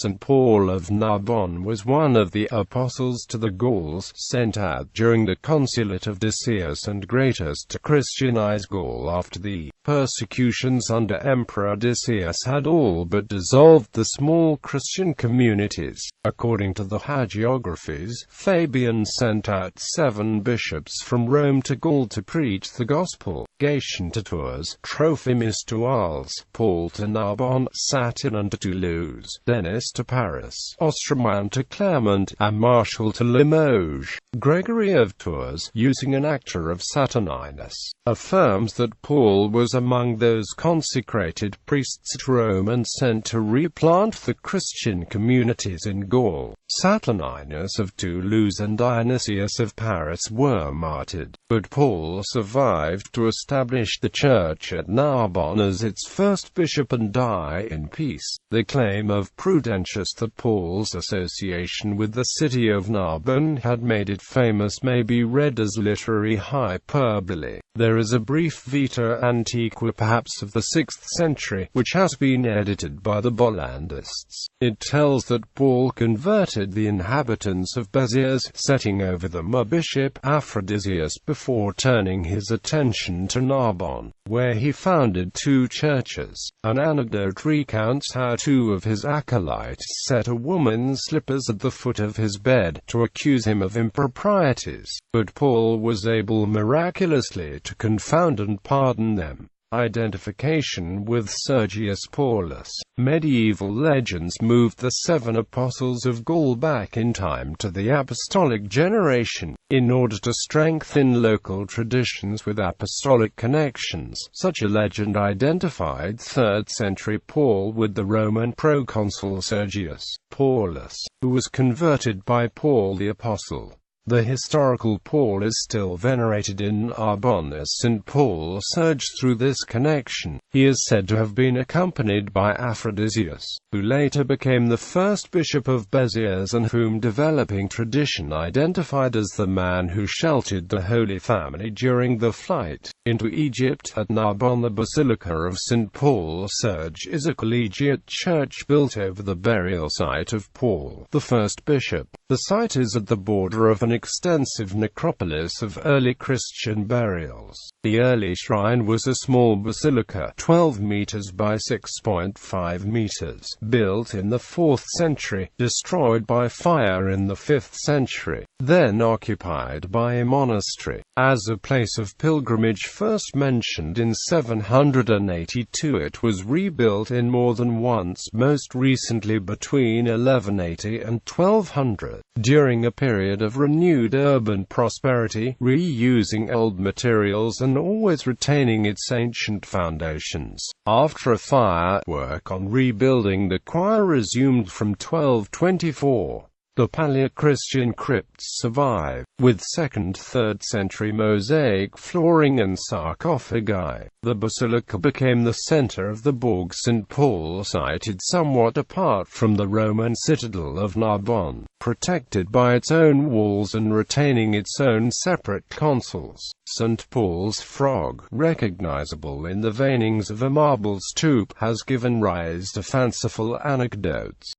St. Paul of Narbonne was one of the apostles to the Gauls, sent out during the consulate of Decius and Gratus to Christianize Gaul after the persecutions under Emperor Decius had all but dissolved the small Christian communities. According to the hagiographies, Fabian sent out 7 bishops from Rome to Gaul to preach the gospel: Gatien to Tours, Trophimus to Arles, Paul to Narbonne, Saturnin to Toulouse, Denis to Paris, Austromoine to Clermont, and Marshal to Limoges.Gregory of Tours, using an acta of Saturninus, affirms that Paul was among those consecrated priests at Rome and sent to replant the Christian communities in Gaul. Saturninus of Toulouse and Dionysius of Paris were martyred, but Paul survived to establish the church at Narbonne as its first bishop and die in peace. The claim of Prudentius that Paul's association with the city of Narbonne had made it famous may be read as literary hyperbole. There is a brief Vita Antiqua, perhaps of the 6th century, which has been edited by the Bollandists. It tells that Paul converted the inhabitants of Béziers, setting over them a bishop, Aphrodisius, before turning his attention to Narbonne, where he founded 2 churches. An anecdote recounts how 2 of his acolytes set a woman's slippers at the foot of his bed, to accuse him of improprieties, but Paul was able miraculously to confound and pardon them. Identification with Sergius Paulus. Medieval legends moved the 7 apostles of Gaul back in time to the apostolic generation, in order to strengthen local traditions with apostolic connections. Such a legend identified 3rd century Paul with the Roman proconsul Sergius Paulus, who was converted by Paul the Apostle. The historical Paul is still venerated in Narbonne as St. Paul surged through this connection. He is said to have been accompanied by Aphrodisius, who later became the first bishop of Béziers and whom developing tradition identified as the man who sheltered the Holy Family during the flight into Egypt. At Narbonne, the Basilica of St. Paul Serge is a collegiate church built over the burial site of Paul, the first bishop. The site is at the border of an extensive necropolis of early Christian burials. The early shrine was a small basilica, 12 meters by 6.5 meters, built in the 4th century, destroyed by fire in the 5th century, then occupied by a monastery. As a place of pilgrimage first mentioned in 782, it was rebuilt in more than once, most recently between 1180 and 1200, during a period of renewed urban prosperity, reusing old materials and always retaining its ancient foundations. After a fire, work on rebuilding the choir resumed from 1224. The Paleo-Christian crypts survive, with 2nd–3rd century mosaic flooring and sarcophagi. The basilica became the center of the Bourg St. Paul, sited somewhat apart from the Roman citadel of Narbonne, protected by its own walls and retaining its own separate consuls. St. Paul's frog, recognizable in the veinings of a marble stoup, has given rise to fanciful anecdotes.